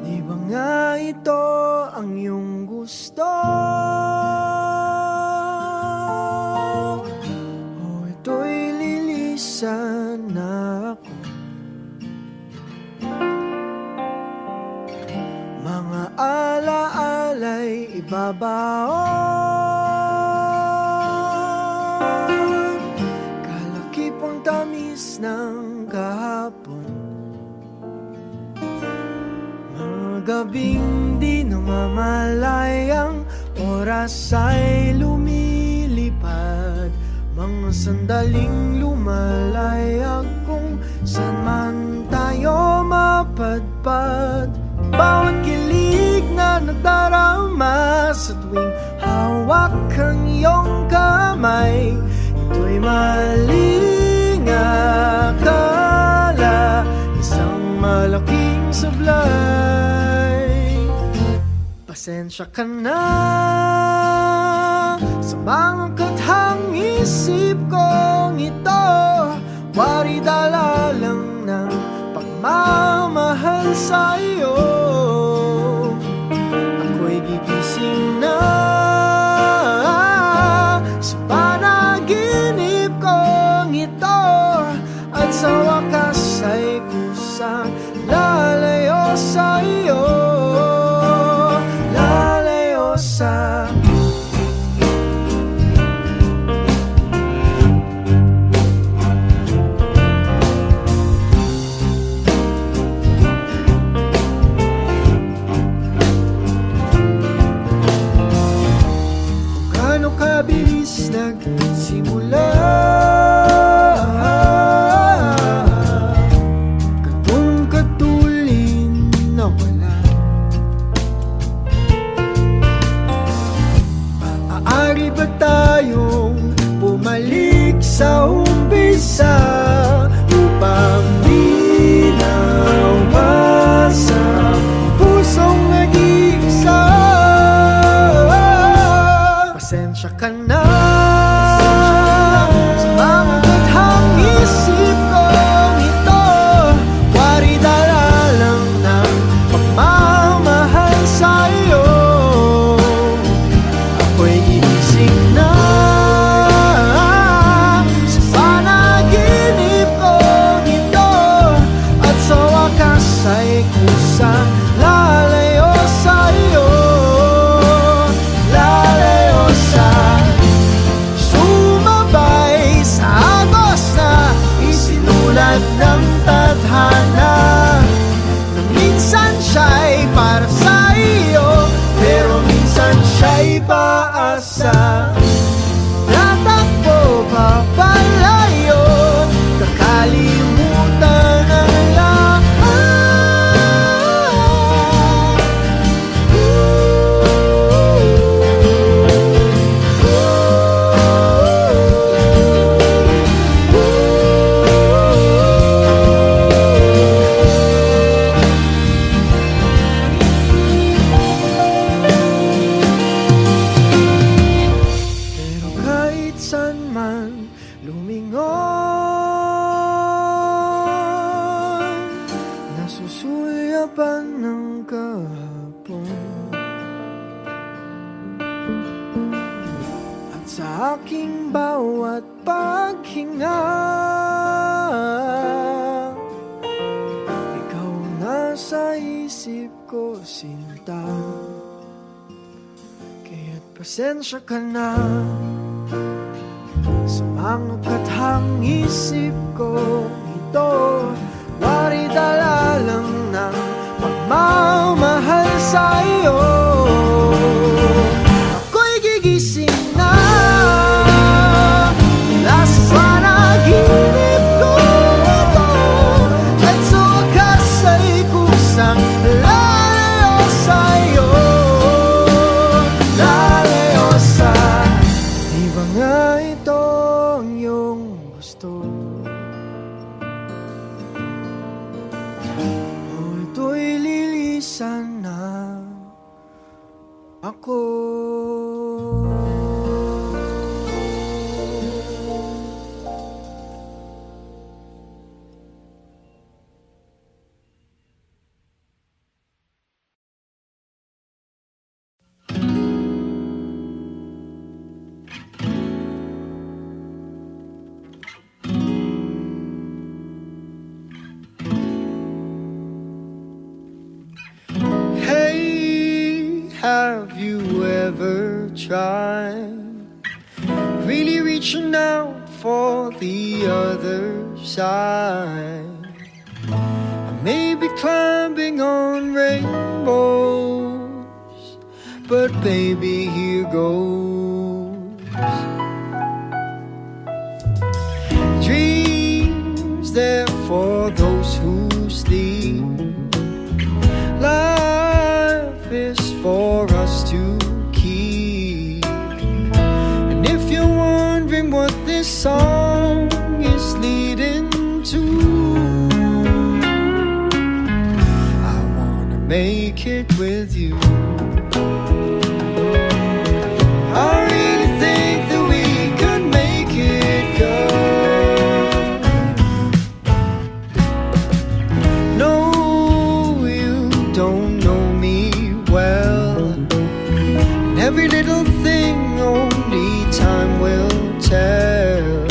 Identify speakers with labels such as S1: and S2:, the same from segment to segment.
S1: Di ba nga ito ang iyong gusto? O ito'y lilisan na ako? Mga alaala'y ibabaon, kalakipang tamis ng kahapon. Mga gabing di namamalayang oras ay lumilipad, mga sandaling lumalayag kung saan man tayo mapadpad. Bawat kilig na nagdarama sa tuwing hawak ang iyong kamay, ito'y maling akala, isang malaking sablay. Pasensya ka na sa mga kathang isip kong ito, wari dala lang ng pagmamahal sa'yo. Ako'y gigising na sa panaginip kong ito, at sa wakas ay kusang lalayo sa'yo, lalayo sa kabilis nagsimula, katong katulin na wala. Maaari ba tayong bumalik sa umpisa upang di nawasak pusong nag-iisa? Pasensya ka na sa mga kathang isip kong ito, wari dala lang ng pagmamahal sa'yo. Ako'y gigising na sa panaginip kong ito, at sa wakas ay kusang lalayo sa'yo, lalayo sa sumabay sa agos na isinulat ng tadhana, na minsan siya'y para sa iyo, pero minsan siya'y paasa. Tatakbo papalayo, kakalimutan ang lahat. Saan man lumingon, nasusulyapan ng kahapon, at sa aking bawat paghinga, ikaw nasa isip ko, sinta. Kaya't pasensya ka na sa mga kathang isip ko ito, wari dala lang ng pagmamahal sa'yo. Ako'y gigising na mula sa panaginip ko ito, at sa wakas ay kusang lalayo sa'yo, lalayo sa di ba nga ito ang iyong gusto? O ito'y lilisan na ako. have you ever tried really reaching out for the other side? I may be climbing on rainbows, but baby, here goes. Dreams there for those who sleep. Life is for us to keep. And if you're wondering what this song is leading to, I wanna make it with you. I really think that we could make it, girl. No, you don't know me well, and every little thing only time will tell.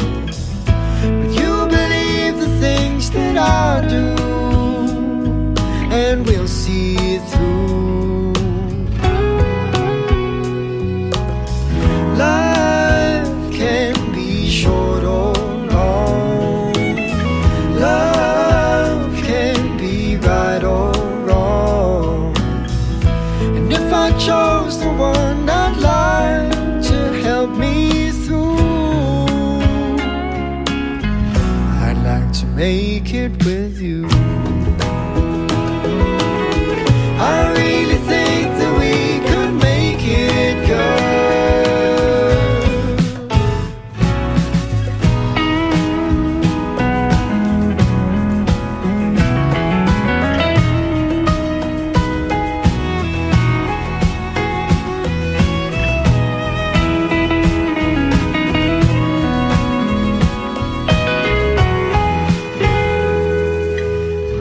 S1: But you believe the things that I do, and we'll see it through. Life can be short or long. Love can be right or wrong. And if I chose the one I'd like to help me through, I'd like to make it with you. I really think that we could make it, girl.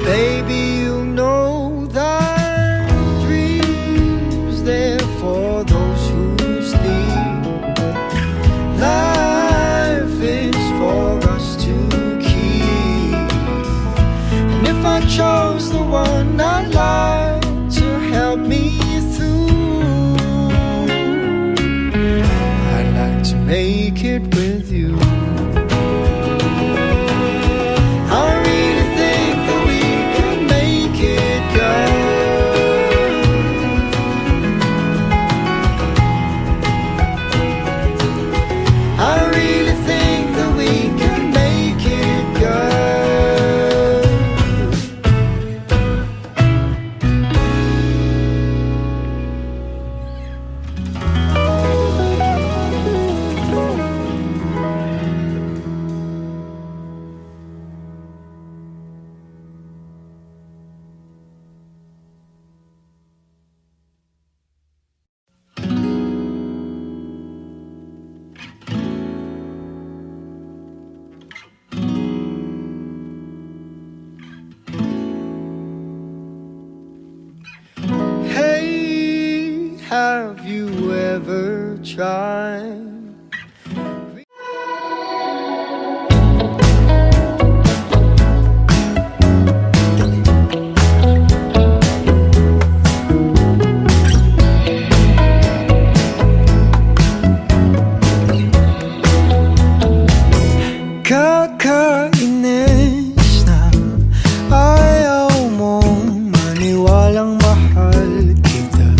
S1: Baby, you know that dreams there for those who sleep. Life is for us to keep. And if I chose the one I'd like to help me through, I'd like to make it with you. I really think that we could make it, girl. I really think that we could make it, girl. Hey, have you ever tried? Kakainis na ayaw mong maniwalang mahal kita.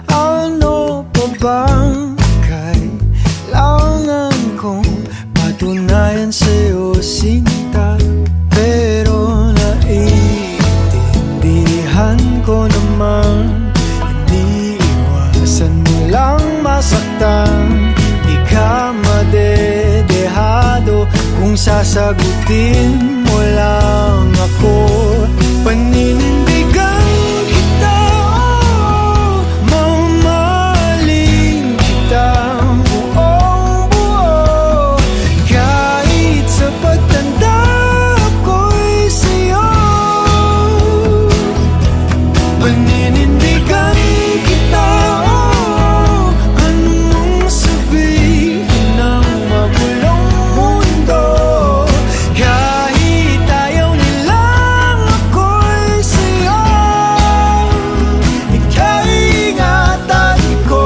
S1: Ano pa bang kailangan kong patunayan sa'yo, sinta? Pero naiintindihan ko naman, hindi iwasan mo lang masaktan. Di ka madedehado kung sasagutin mo lang ako. Paninindigan kita, oh, mamahalin kita buong buo. Kahit sa pagtanda ko'y sa'yo, paninindigan kita, oh, anong sabihin ng mabulong mundo. Kahit ayaw nilang ako'y sa'yo, ika'y ingatan ko.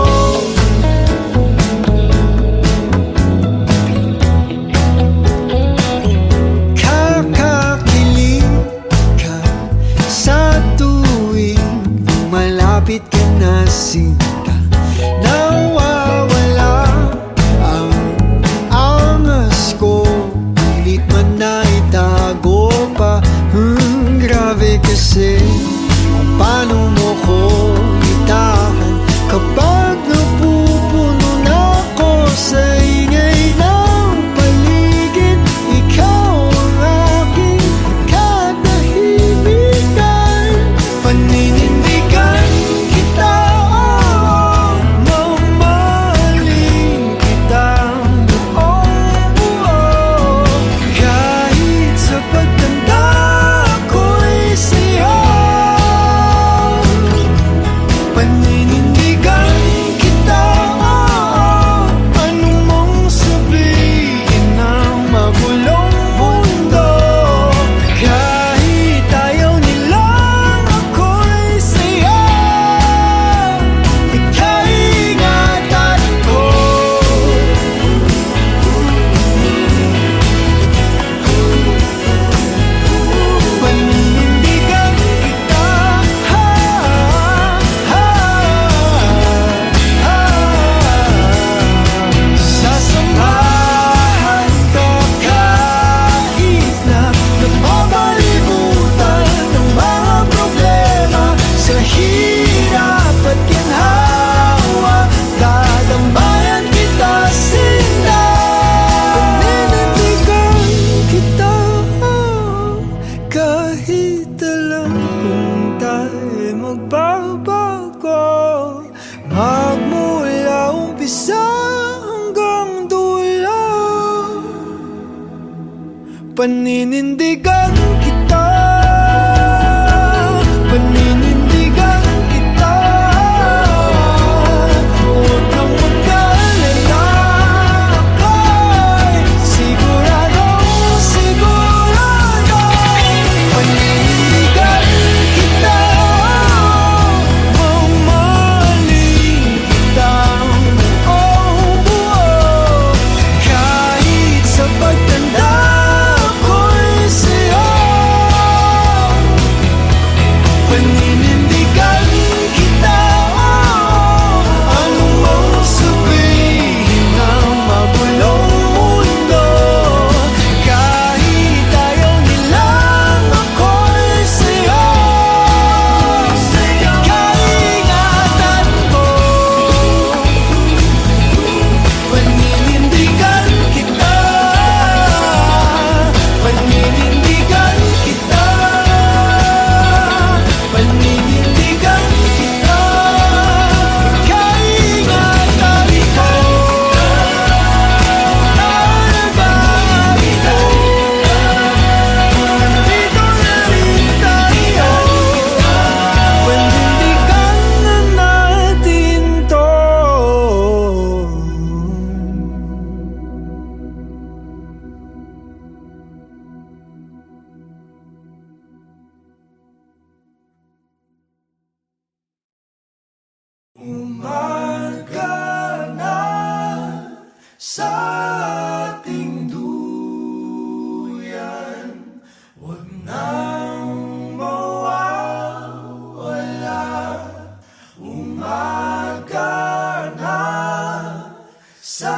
S1: lumapit ka na sinta. Nawawala ang angas ko, pilit man na itago pa. Grabe kasi kung paano mo ko itahan kapag napupuno na ako sa ingay ng paligid. Ikaw ang aking katahimikan. Paninindigan kita, mamahalin kita buong buo. Kahit sa pagtanda ko'y sa'yo. Paninindigan kita, anong mong sabihin ng magulong mundo. Kahit ayaw nilang ako'y sa'yo, ika'y ingatan ko. Paninindigan kita, sasamahan ka kahit na napapalibutan ng mga problema. Sa hirap at ginhawa, dadambayan kita sinta. Paninindigan kita, kahit alam kong tayo'y magbabago, magmula umpisa hanggang dulo. Paninindigan kita, paninindigan kita. Huwag kang mag-alala, ako'y siguradong sigurado. Paninindigan kita, mamahalin kita buong buo. Kahit sa pagtanda ko'y sa'yo. Paninindigan kita, anong mong sabihin ng magulong mundo. Kahit ayaw nilang ako'y sa'yo, kaingatan ko. Paninindigan kita, paninindigan kita, paninindigan kita, kaingatan ko. Alagaan ko, nandito na rin tayo. Panindigan na natin to. Umaga na sa ating duyan, huwag nang mawawala. Umaga na sa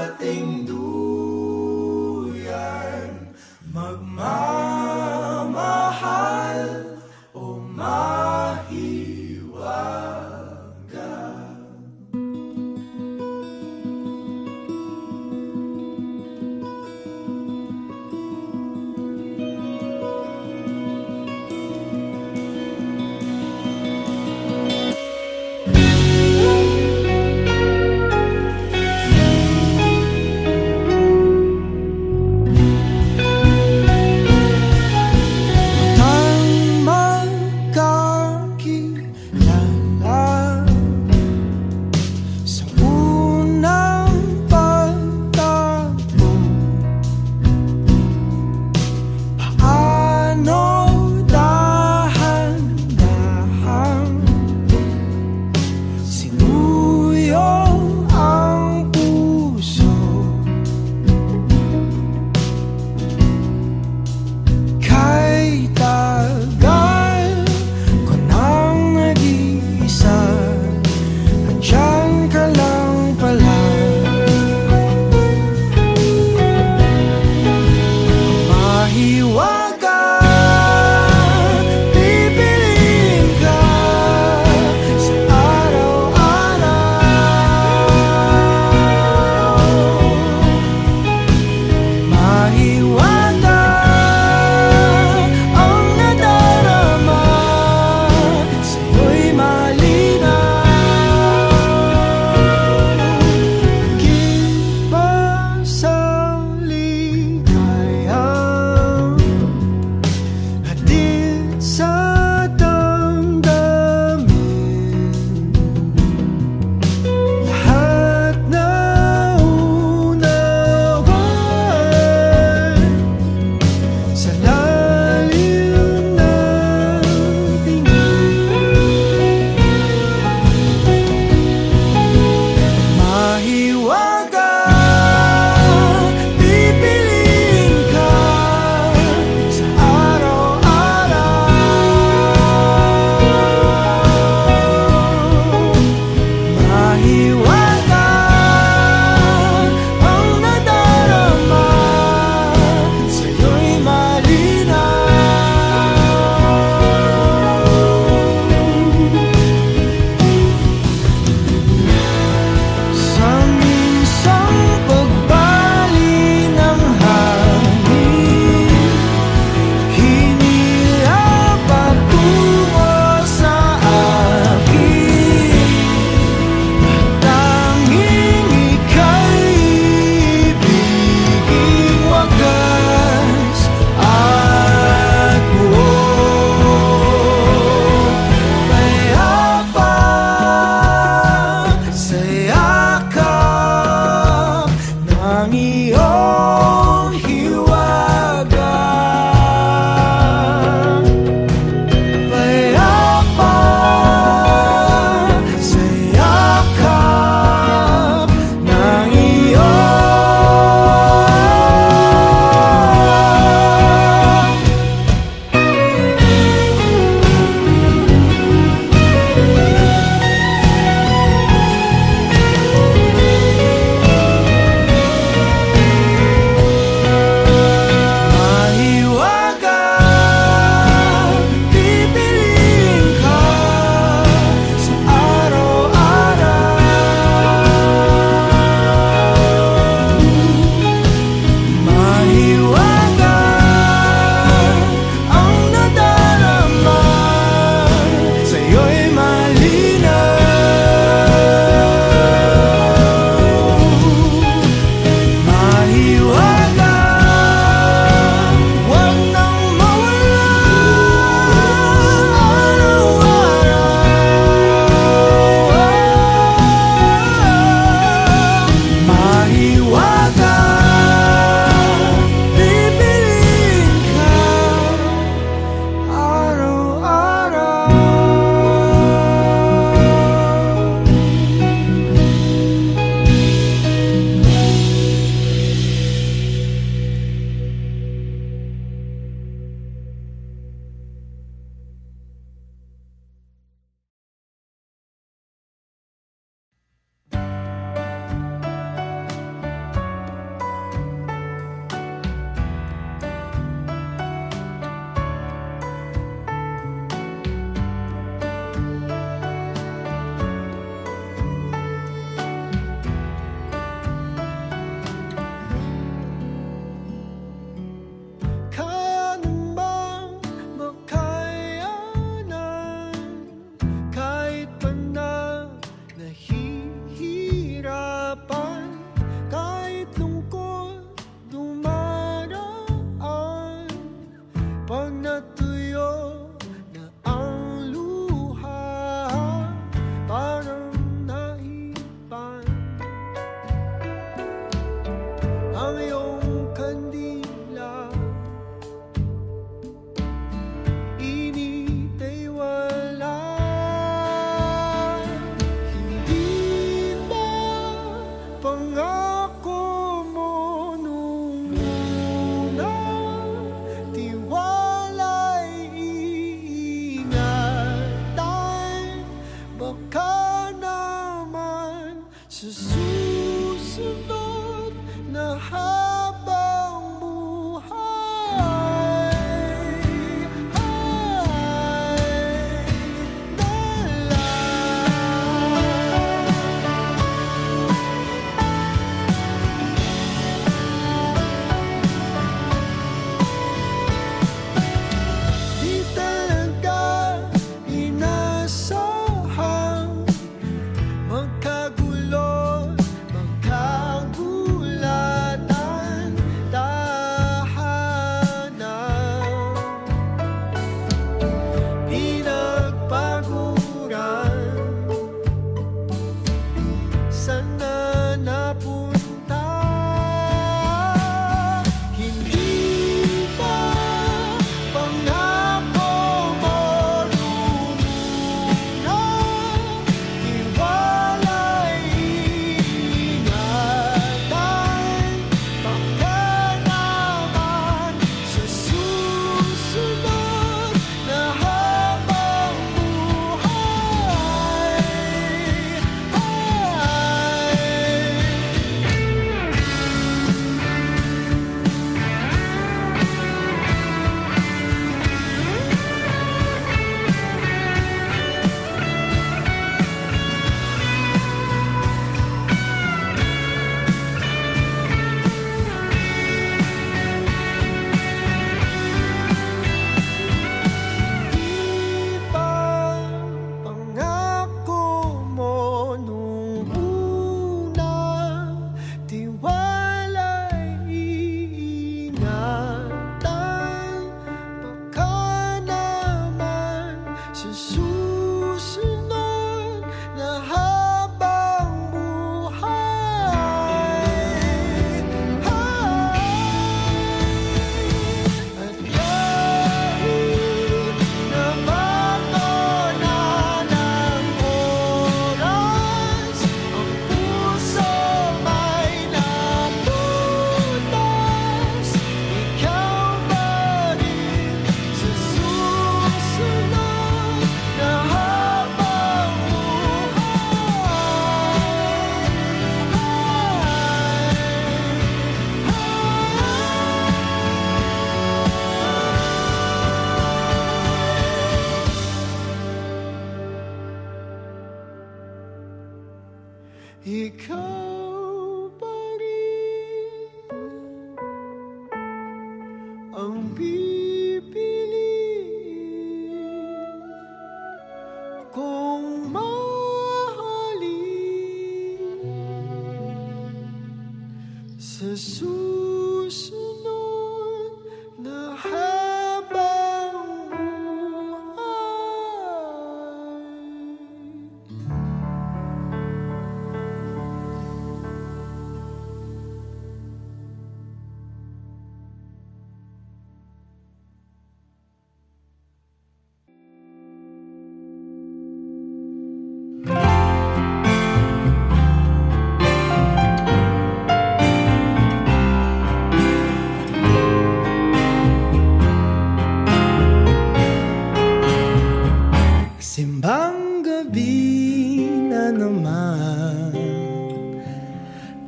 S1: ating duyan, magmamahal o mahiwaga. Tang magka susunod na habang buhay. At kahit na magdona ng oras, ang puso may naputas. Ikaw ba rin sa susunod na habang ikaw pa rin ang pipiliin kong mahalin sa susunod na habang simbang gabi na naman,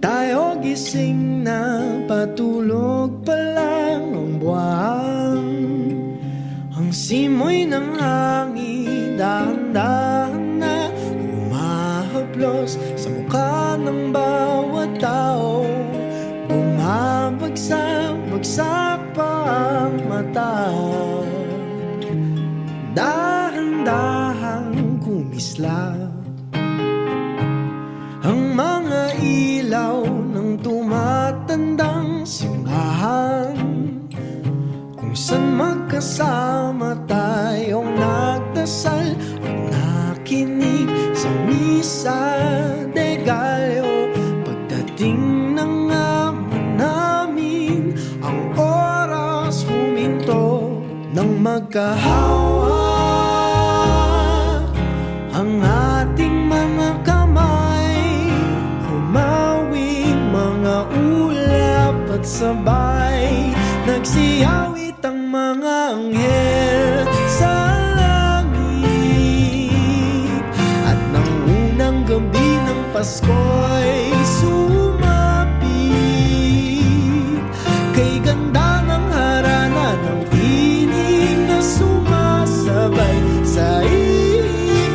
S1: tayo gising na, patulog pa lang ang buwan. Ang simoy ng hangin dahan-dahan na humahaplos sa mukha ng bawat tao. Bumabagsak pa ang mata, dahan-dahang kumislap ang mga ilaw ng tumatandang simbahan, kung saan magkasama tayong nagdasal at nakinig sa misa de Gallo. Pagdating ng ama namin, ang oras huminto nang magkahawa ang ating mga kamay, humawing mga ulap at sabay, nagsiyawit ang mga anghel sa langit. At nang unang gabi ng Pasko'y sumapit, kay ganda ng harana ng tinig na sumasabay sa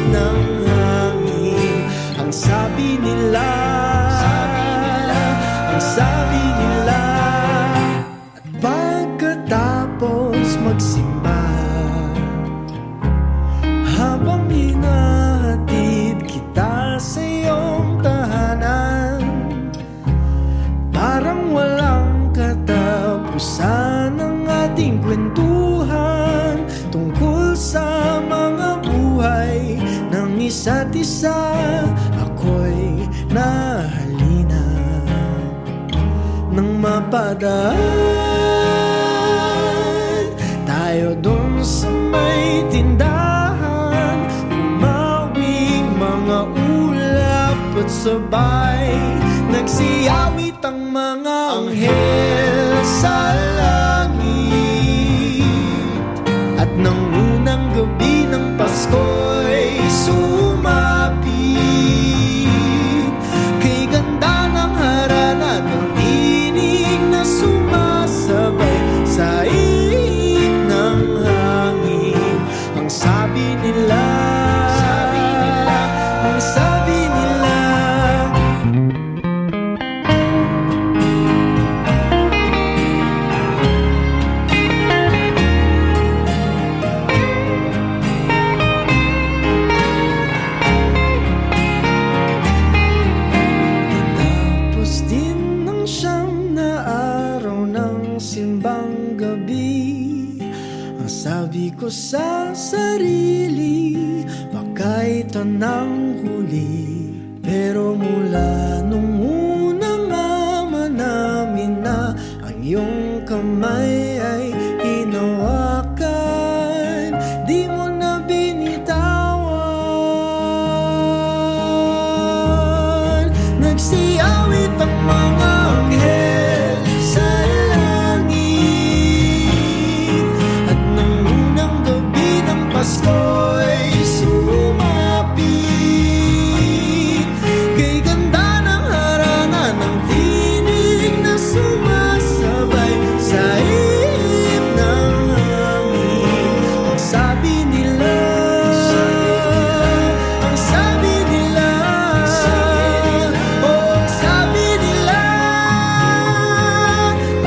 S1: ng hangin. Ang sabi nila, ang sabi nila. At pagkatapos magsimba, habang hinahatid kita sa iyong tahanan, parang walang katapusan ang ating kwentuhan tungkol sa mga buhay ng isa't isa. Ako'y nahalina nang mapadaan tayo dun sa may tindahan, umawing mga ulap at sabay, nagsiyawit ang mga anghel sa langit. At nang unang gabi ng Pasko'y sumapit, kay ganda ng harana ng tinig na sumasabay sa ihip ng hangin. Ang sabi nila, ang sabi nila. Sabi ko sa sarili, ito ng huli, pero mula nung unang ama namin na ang iyong kamay ay hinawakan, di mo na binitawan. Nagsiyawit ang mga anghel sa langit, at nang unang gabi ng Pasko'y sumapit kay ganda ng harana ng tinig na sumasabay sa ihip ng hangin. Ang sabi nila, ang sabi nila, oh, ang sabi nila,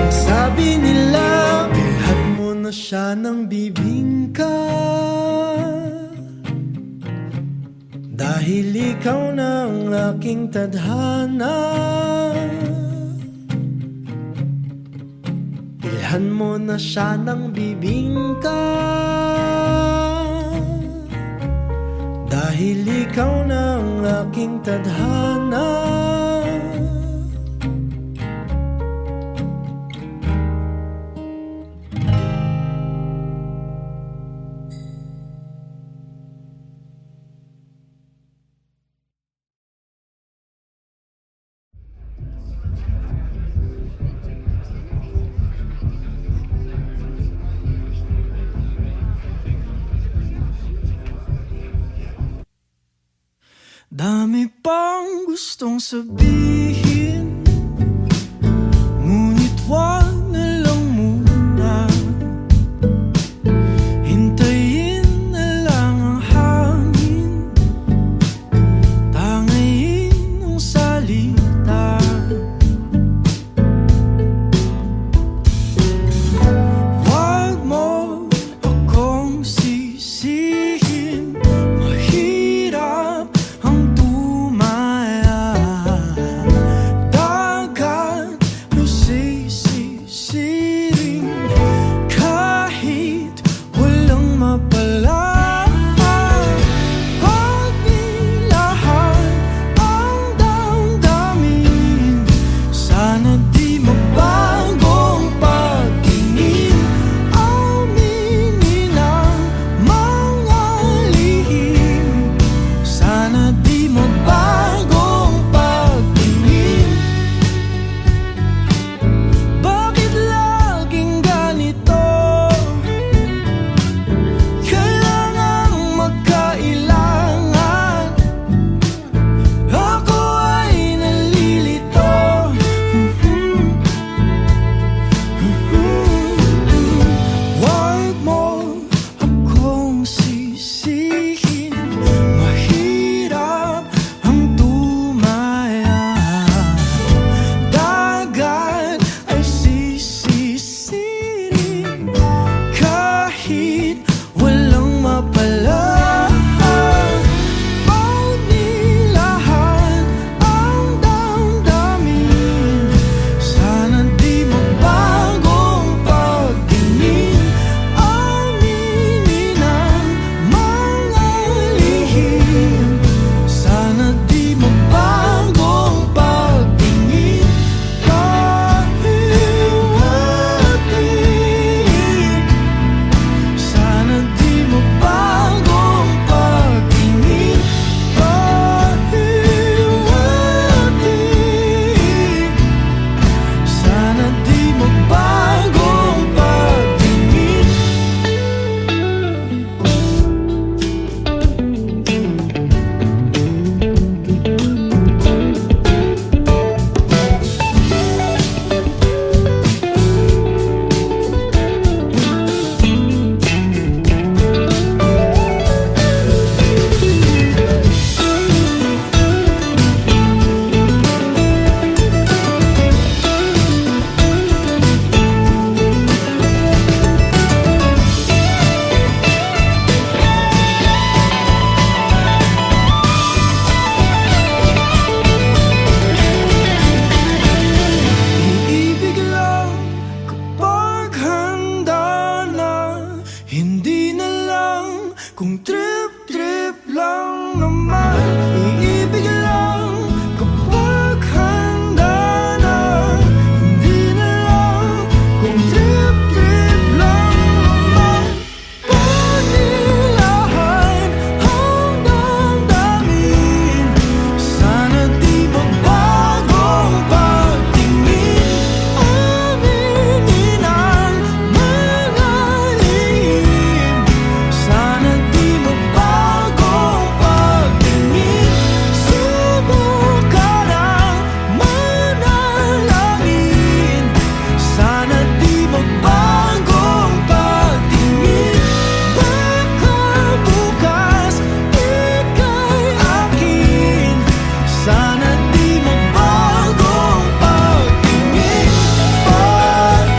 S1: ang sabi nila, bilhan mo na siya ng bibingka, dahil ikaw na ang aking tadhana. Bilhan mo na siya ng bibingka, dahil ikaw na ang aking tadhana. Dami pang gustong sabihin, ngunit wag na lang muna. Hintayin na lang ang hangin, tangayin ang salita. Wag mo akong sisihin, mahirap ang tumaya. naman iibig lang kapag handa na. Hindi na lang kung trip-trip lang naman. Panilahan ang damdamin, sana di magbagong pagtingin. Aminin ang mga lihim, sana di magbagong pagtingin. Subukan ang manalangin, sana di magbagong pagtingin. Baka bukas ika'y akin, sana di magbagong pagtingin. Pahiwatig,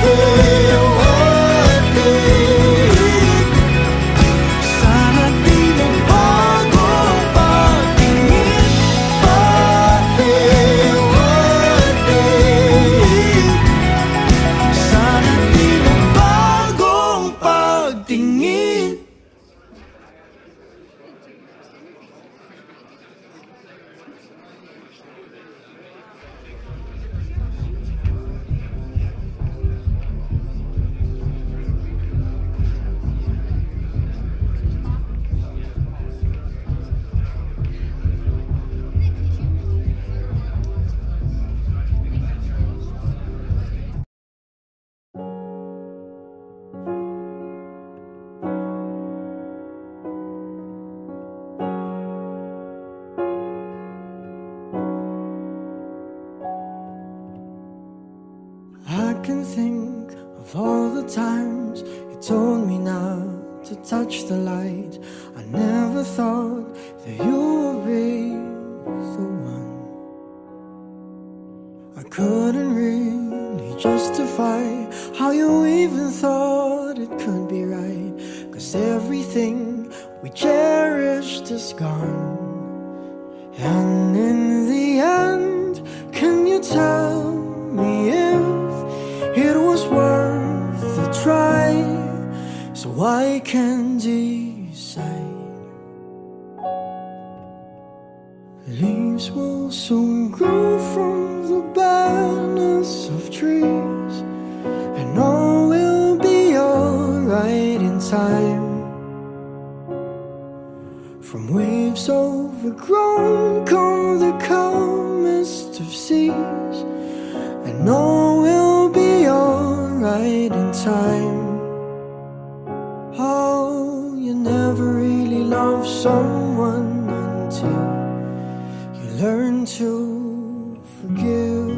S1: sana di magbagong pagtingin. Pahiwatig, sana di magbagong pagtingin. I can think of all the times you told me not to touch the light. I never thought that you would be the one. I couldn't really justify how you even thought it could be right, 'cause everything we cherished is gone. And in the end, can you tell me if it was worth a try, so I can decide? Leaves will soon grow from the barrenness of trees, and all will be alright in time. From waves overgrown come the calmest of seas, and all will be alright in time. Oh, you never really love someone until you learn to forgive.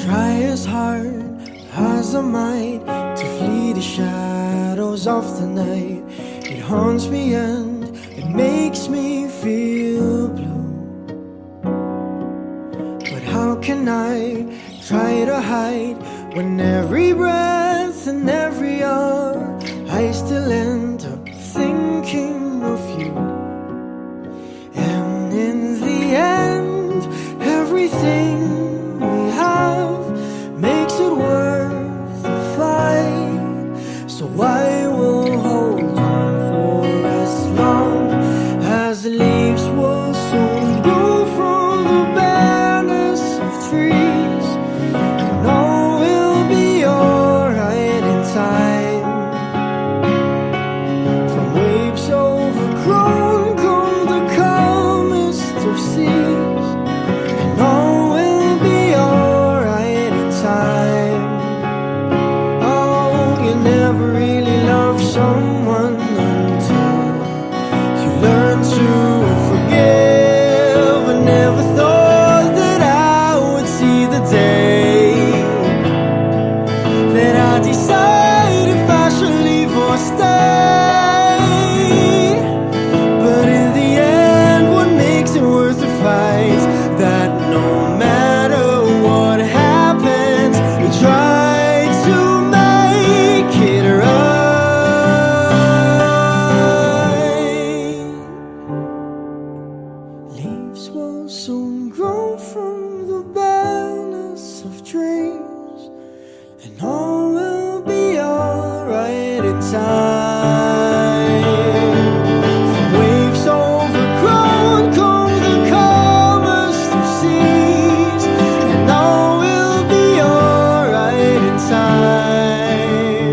S1: Try as hard as I might to flee the shadows of the night. It haunts me and it makes me feel blue. But how can I try to hide when every breath and every hour I still end up thinking of you? And in the end, everything we have makes it worth the fight. So I will hold on for as long as the leaves will soon grow from the barrenness of trees, and all will be alright in time. From waves overgrown come the calmest of seas, and all will be alright in time. Oh, you never really love someone until you learn to forgive. I never thought that I would see the day that I decide if I should leave or stay. But in the end, what makes it worth the fight? That no matter what happens, we try to make it right. Leaves will soon grow from time. From waves overgrown come the calmest of seas, and all will be alright in time.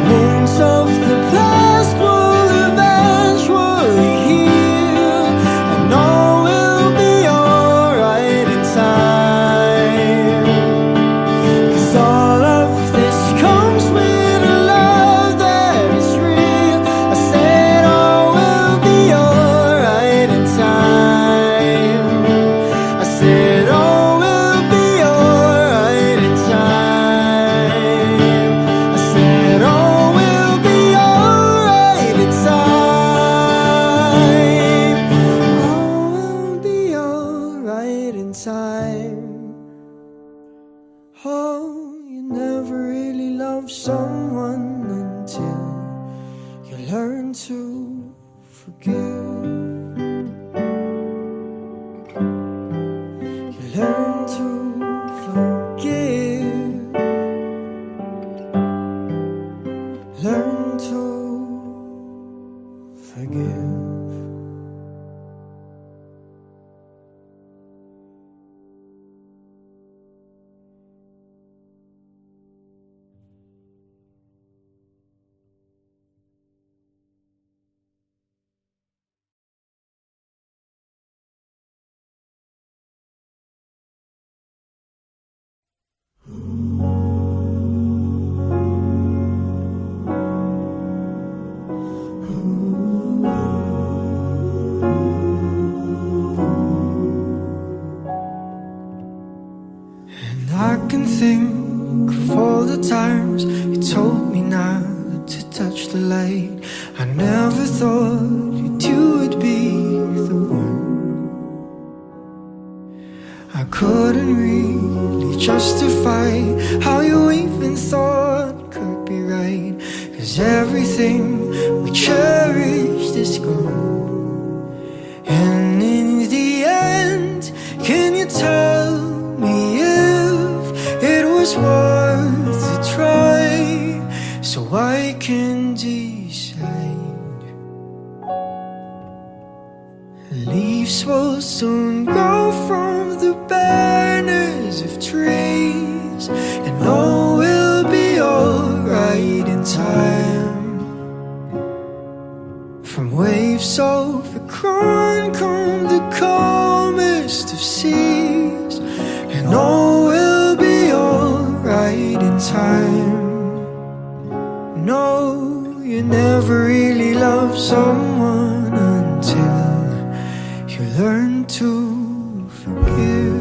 S1: Wounds of the past will eventually heal, and all will be alright in time. 'Cause all of this comes with a love that is real. I said all will be alright in time. I said all will be alright in time. I said all will be alright in time. All will be alright in time. Oh, you never really love someone until you learn to forgive. You learn to forgive. Learn to forgive. And I can think of all the times you told me not to touch the light. I never thought you would be the one. I couldn't really justify how you even thought could be right, 'cause everything we cherished is gone. And in the end, can you tell me if it was worth a try, so I can decide? Leaves will soon grow from the banners of trees, and all will be alright in time. From waves overgrown come the calmest of seas, and all will be alright in time. No, you never really love someone until you learn to forgive.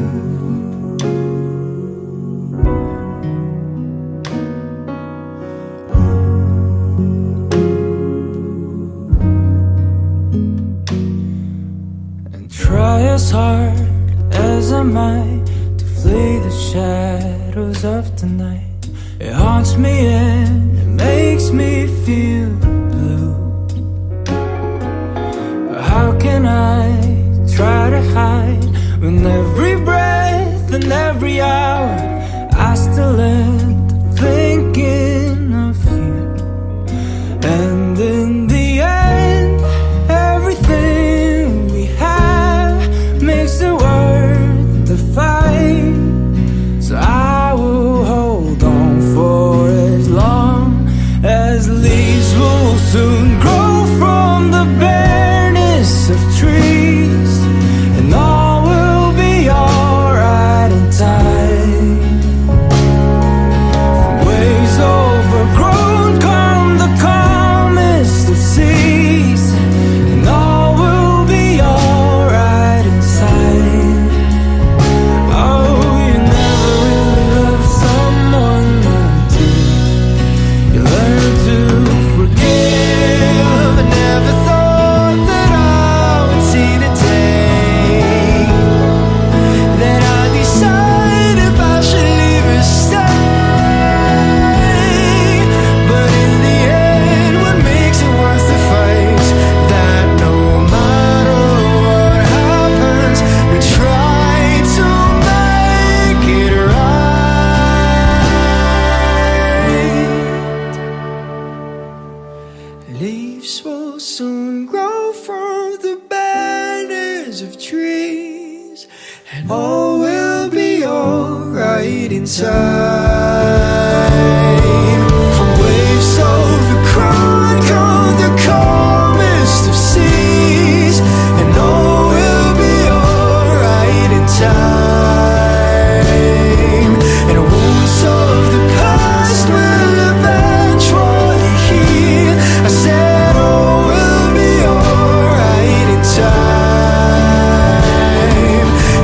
S1: And try as hard as I might to flee the shadows of the night. It haunts me and it makes me feel blue. But how can I try to hide when every breath and every hour I still end up thinking of you? And in the end, everything we have makes it worth the fight. So I will hold on for as long as leaves will soon grow from the bareness of trees, and all will be alright in time. and all will be alright in time. From waves overcome the calmest of seas, and all will be alright in time. And wounds of the past will eventually heal. I said all will be alright in time,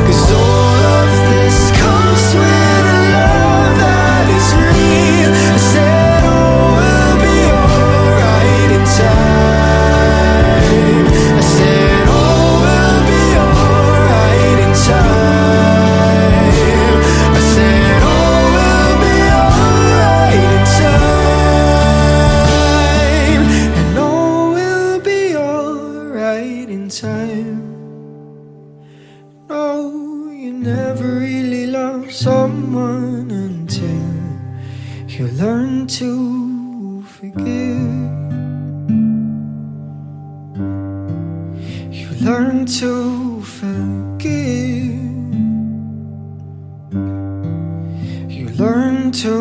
S1: 'cause all of this comes with a love that is real. I said all will be alright in time. I said all will be alright in time. I said all will be alright in time. And all will be alright in time. No, you never really love someone until you learn to forgive. You learn to forgive. You learn to